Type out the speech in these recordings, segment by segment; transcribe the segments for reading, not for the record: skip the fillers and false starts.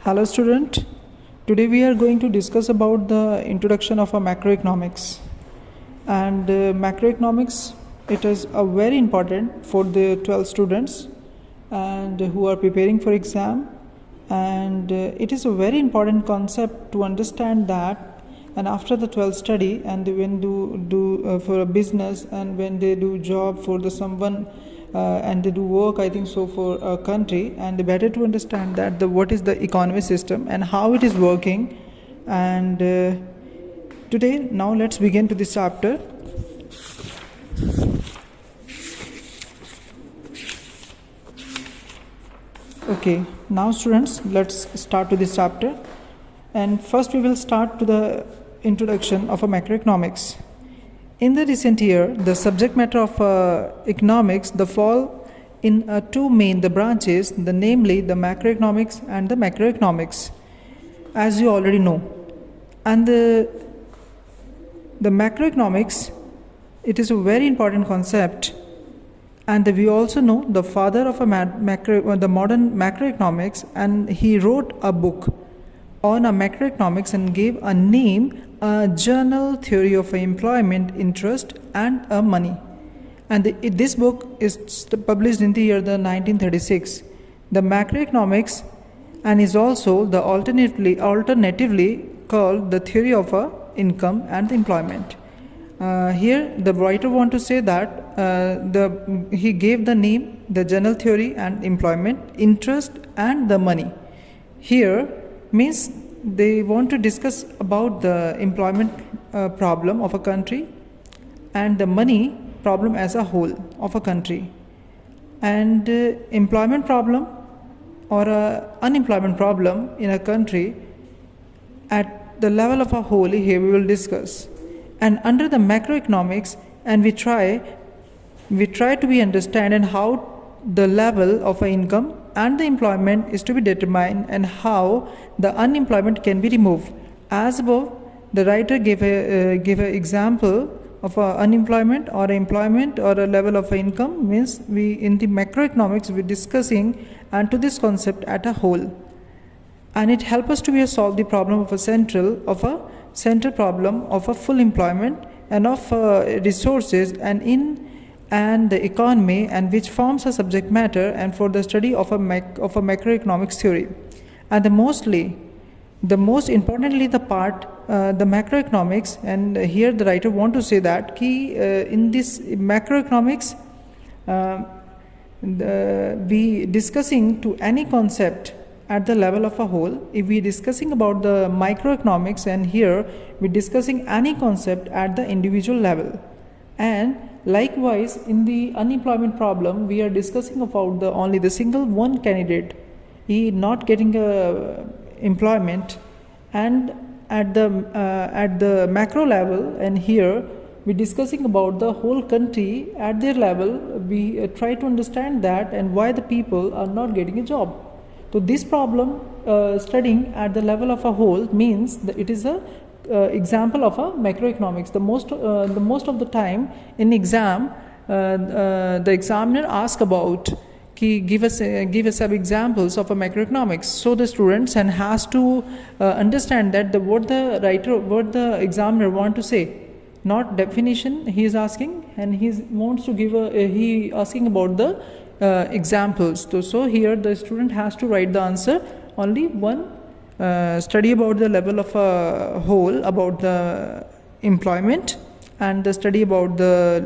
Hello student, today we are going to discuss about the introduction of a macroeconomics. And macroeconomics, it is a very important for the 12 students and who are preparing for exam, and it is a very important concept to understand that. And after the 12th study, and when do for a business, and when they do job for the someone and they do work, I think so, for a country, and the better to understand that what is the economy system and how it is working. And today, now let's begin to this chapter. Okay, now students, let's start to this chapter. And first we will start to the introduction of a macroeconomics. In the recent year, the subject matter of economics, the fall in two main branches, namely the macroeconomics and the macroeconomics, as you already know. And the macroeconomics, it is a very important concept, and we also know the father of the modern macroeconomics, and he wrote a book on a macroeconomics and gave a name, a journal theory of employment, interest and money. And this book is published in the year 1936. The macroeconomics, and is also the alternatively called the theory of income and employment. Here the writer want to say that he gave the name, the journal theory and employment, interest and the money. Here means they want to discuss about the employment problem of a country and the money problem as a whole of a country. And employment problem or unemployment problem in a country at the level of a whole, here we will discuss. And under the macroeconomics, and we try to be understand and how the level of income and the employment is to be determined, and how the unemployment can be removed. As above, the writer gave an example of unemployment or employment or a level of income. Means we in the macroeconomics we discussing and to this concept at a whole, and it helps us to solve the problem of a central problem of a full employment and of resources and the economy, and which forms a subject matter and for the study of a macroeconomics theory. And the most importantly the part the macroeconomics, and here the writer want to say that in this macroeconomics we discussing to any concept at the level of a whole. If we discussing about the microeconomics, and here we discussing any concept at the individual level. And likewise, in the unemployment problem, we are discussing about only the single one candidate, he not getting employment, and at the macro level, and here we discussing about the whole country at their level. We try to understand that and why the people are not getting a job. So this problem studying at the level of a whole means that it is a example of a macroeconomics. The most of the time in exam, the examiner ask about give us some examples of a macroeconomics. So the students and has to understand that what the examiner want to say, not definition he is asking, and he wants to give he asking about the examples. So here the student has to write the answer only one. Study about the level of a whole about the employment, and the study about the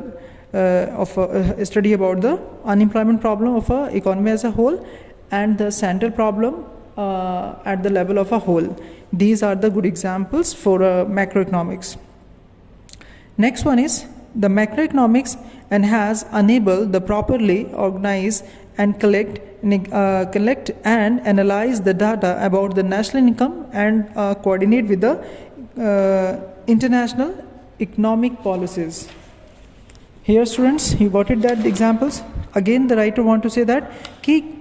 study about the unemployment problem of a economy as a whole, and the central problem at the level of a whole. These are the good examples for macroeconomics. Next one is the macroeconomics, and has enabled the properly organize and collect and analyze the data about the national income and coordinate with the international economic policies. Here students, you got it that examples. Again the writer want to say that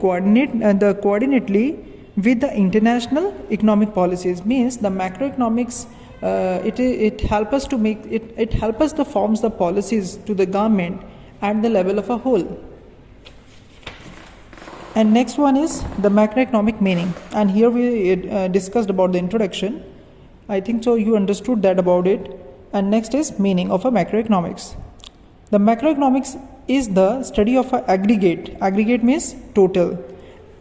coordinately with the international economic policies, means the macroeconomics it help us to make it help us to forms the policies to the government at the level of a whole. And next one is the macroeconomic meaning, and here we discussed about the introduction. I think so you understood that about it. And next is meaning of a macroeconomics. The macroeconomics is the study of a aggregate means total,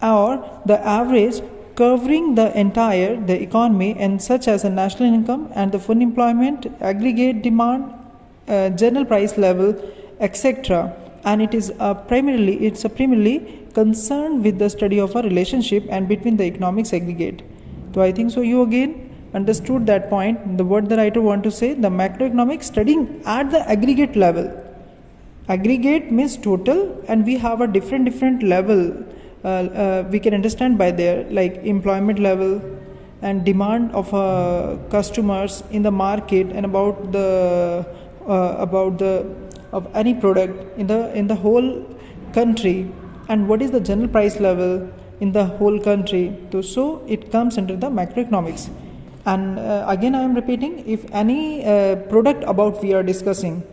or the average covering the entire the economy, and such as a national income and the full employment, aggregate demand, general price level, etc. And it is primarily concerned with the study of a relationship and between the economics aggregate. So I think so you again understood that point. The word the writer want to say, the macroeconomics studying at the aggregate level. Aggregate means total, and we have a different level. We can understand by there, like employment level and demand of customers in the market, and about the of any product in the whole country, and what is the general price level in the whole country. So it comes under the macroeconomics. And again I am repeating, if any product about we are discussing,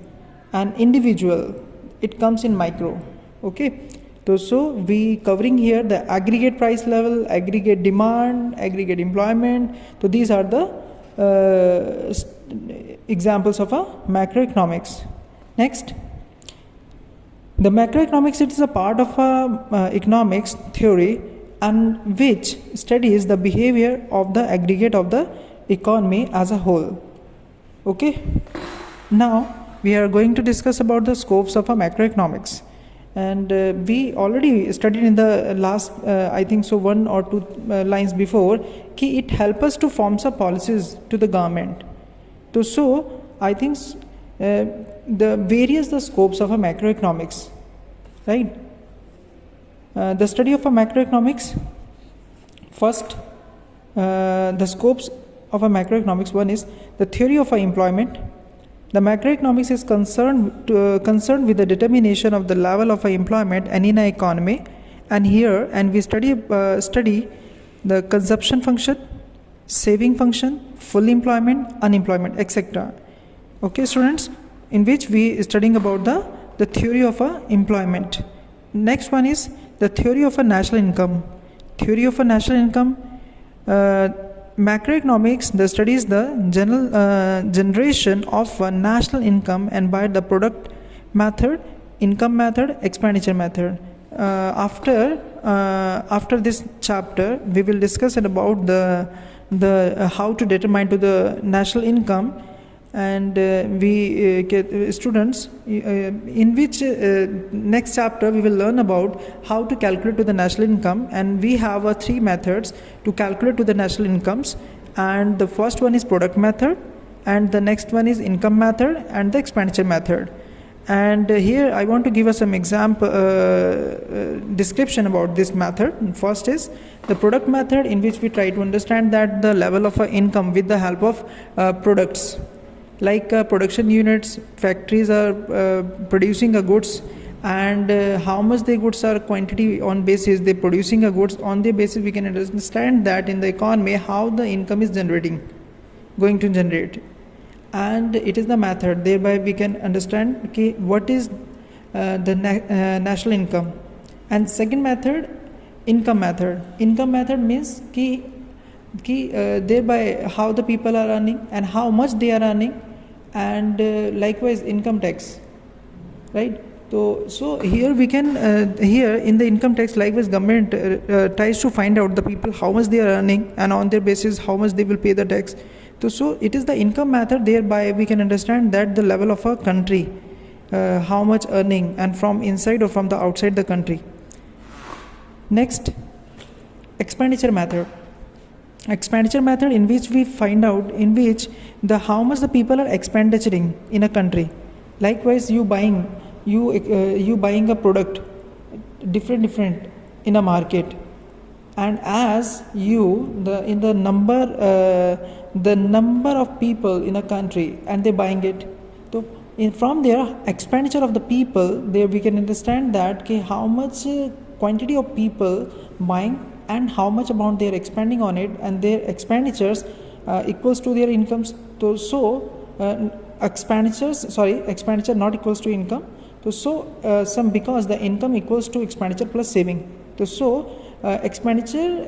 an individual, it comes in micro. Okay, so we covering here the aggregate price level, aggregate demand, aggregate employment. So these are the examples of a macroeconomics. Next, the macroeconomics, it is a part of economics theory, and which studies the behavior of the aggregate of the economy as a whole. Okay, now we are going to discuss about the scopes of a macroeconomics, and we already studied in the last I think so 1 or 2 lines before कि it helps us to form some policies to the government. So I think the various the scopes of a macroeconomics, right? The study of a macroeconomics, first the scopes of a macroeconomics. One is the theory of employment. The macroeconomics is concerned with the determination of the level of employment and in an economy, and we study the consumption function, saving function, full employment, unemployment, etc. Okay, students, in which we studying about the theory of employment. Next one is the theory of a national income. Theory of a national income. Macroeconomics, the studies the generation of national income, and by the product method, income method, expenditure method. After this chapter, we will discuss about the how to determine to the national income, and we get students in which next chapter we will learn about how to calculate to the national income, and we have 3 methods to calculate to the national incomes, and the first one is product method, and the next one is income method, and the expenditure method. And here I want to give us some example description about this method. First is the product method, in which we try to understand that the level of income with the help of products, like production units. Factories are producing goods, and how much the goods are quantity on basis they producing goods on the basis, we can understand that in the economy how the income is going to generate, and it is the method. Thereby we can understand what is the national income. And second method, income method. Income method means thereby how the people are earning and how much they are earning, and likewise income tax, right? So here we can here in the income tax, likewise government tries to find out the people how much they are earning, and on their basis how much they will pay the tax. So it is the income method. Thereby we can understand that the level of a country, how much earning, and from inside or from the outside the country. Next, expenditure method. Expenditure method, in which we find out in which the how much the people are expendituring in a country. Likewise, you buying a product different in a market, and as the number of people in a country, and they buying it. So from their expenditure of the people, there we can understand that how much quantity of people buying and how much amount they are expending on it, and their expenditures equals to their incomes. So expenditure not equals to income. So because the income equals to expenditure plus saving. So expenditure,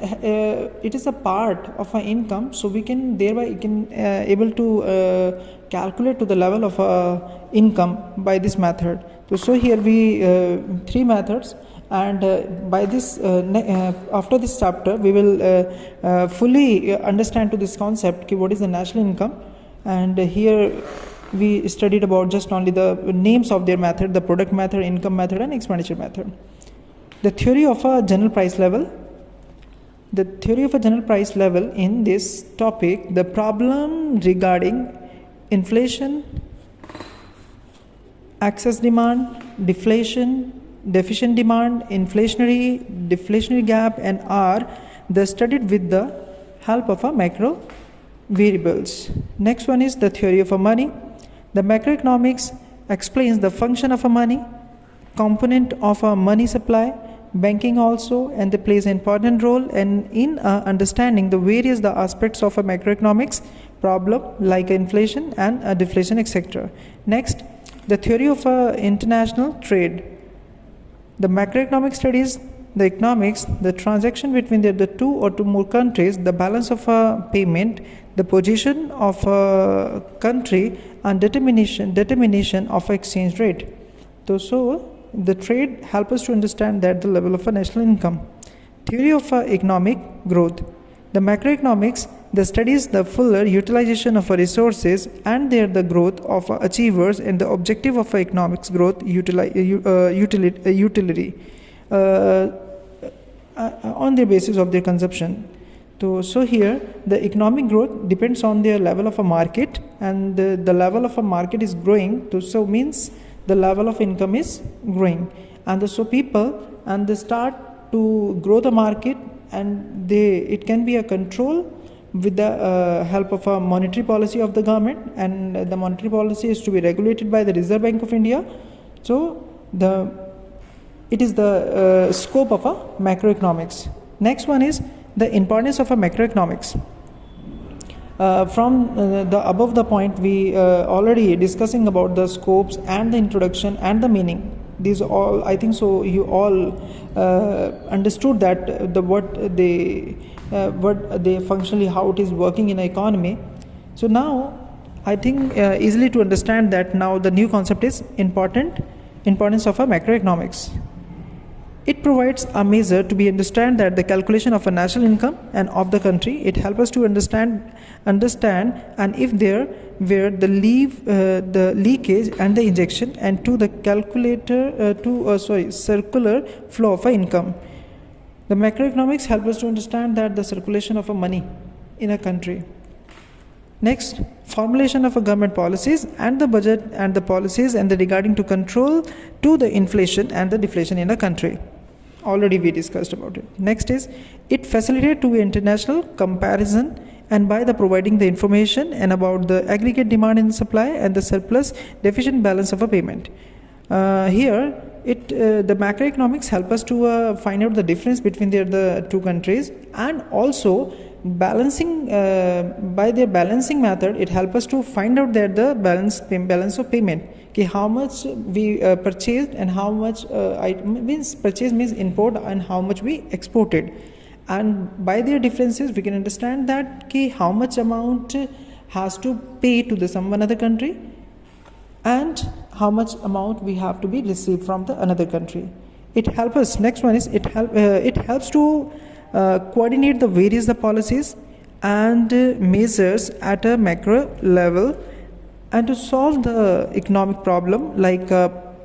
it is a part of our income, so we can thereby able to calculate to the level of income by this method. So here we three methods, and by this after this chapter we will fully understand to this concept what is the national income. And here we studied about just only the names of their method: the product method, income method, and expenditure method. The theory of a general price level. The theory of a general price level in this topic, the problem regarding inflation, excess demand, deflation, deficient demand, deflationary gap, and are the studied with the help of a macro variables. Next one is the theory of a money. The macroeconomics explains the function of a money, component of a money supply, banking also, and they plays an important role in understanding the various aspects of a macroeconomics problem like inflation and deflation, etc. Next, the theory of international trade. The macroeconomic studies the economics, the transaction between the two or two more countries, the balance of a payment, the position of a country, and determination of exchange rate. So the trade helps us to understand that the level of a national income. Theory of economic growth. The macroeconomics, the studies the fuller utilization of resources and the growth of achievers and the objective of economics growth utility on the basis of their consumption. So here the economic growth depends on their level of a market, and the level of a market is growing, so means the level of income is growing, and so people and they start to grow the market, and it can be a control with the help of a monetary policy of the government, and the monetary policy is to be regulated by the Reserve Bank of India. So it is the scope of a macroeconomics. Next one is the importance of a macroeconomics. From the above the point, we already discussing about the scopes and the introduction and the meaning. These all, I think so you all understood that what they functionally, how it is working in an economy. So now I think easily to understand that now the new concept is importance of a macroeconomics. It provides a measure to be understand that the calculation of a national income and of the country. It helps us to understand, and if there were the leakage and the injection, and to the circular flow of a income. The macroeconomics help us to understand that the circulation of a money in a country. Next, formulation of a government policies and the budget and the policies and the regarding to control to the inflation and the deflation in a country. Already we discussed about it. Next is, it facilitates to international comparison and by the providing the information and about the aggregate demand and supply and the surplus deficient balance of a payment. Here, the macroeconomics help us to find out the difference between the two countries, and also balancing by their balancing method. It helps us to find out that the balance of payment. How much we purchased and how much purchase means import and how much we exported, and by their differences we can understand that how much amount has to pay to some another country and how much amount we have to be received from the another country. It helps us. Next one is it helps to coordinate the various policies and measures at a macro level, and to solve the economic problem like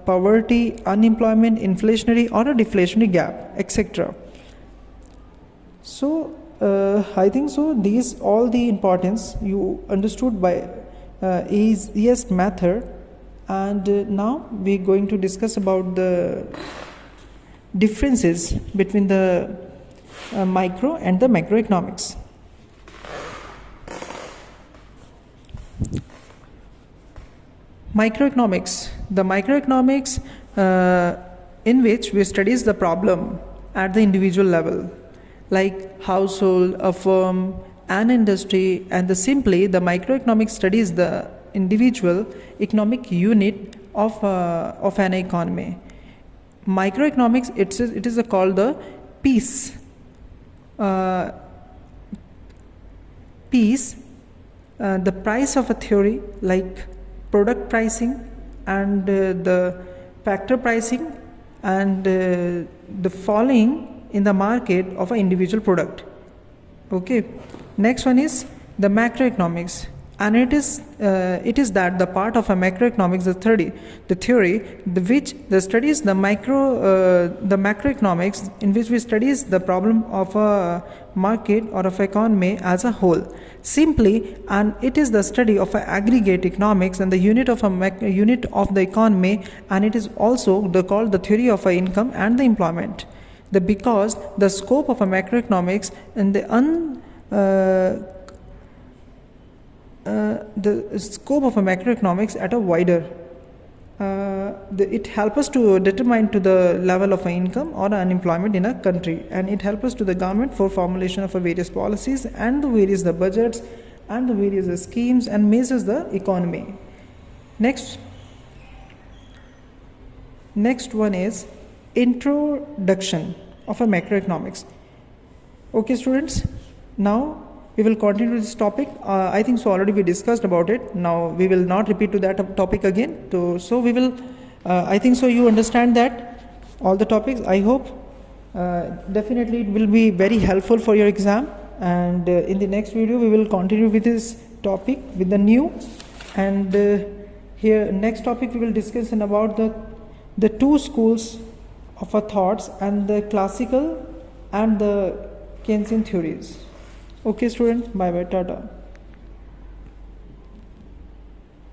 poverty, unemployment, inflationary or a deflationary gap, etc. So I think so these all the importance you understood by ES method, and now we're going to discuss about the differences between the micro and the macroeconomics. Microeconomics. The microeconomics in which we studies the problem at the individual level, like household, a firm, an industry, and the microeconomics studies the individual economic unit of an economy. Microeconomics, it is called the piece, uh, piece the price of a theory like product pricing and the factor pricing and the falling in the market of an individual product. Okay, next one is the macroeconomics, and it is that the part of a macroeconomics, the theory which the studies the macroeconomics, in which we studies the problem of a market or of economy as a whole simply, and it is the study of aggregate economics and the unit of unit of the economy, and it is also called the theory of income and the employment. Because the scope of a macroeconomics and the scope of a macroeconomics at a wider, it helps us to determine to the level of income or unemployment in a country, and it helps us to the government for formulation of various policies and the various the budgets and the various schemes and measures the economy. Next one is introduction of a macroeconomics. Okay students, now we will continue this topic. I think so already we discussed about it. Now we will not repeat to that topic again. So we will, I think so you understand that all the topics. I hope definitely it will be very helpful for your exam. And in the next video we will continue with this topic with the new. And here next topic we will discuss about the two schools of our thoughts and the classical and the Keynesian theories. Okay students, bye bye, tata.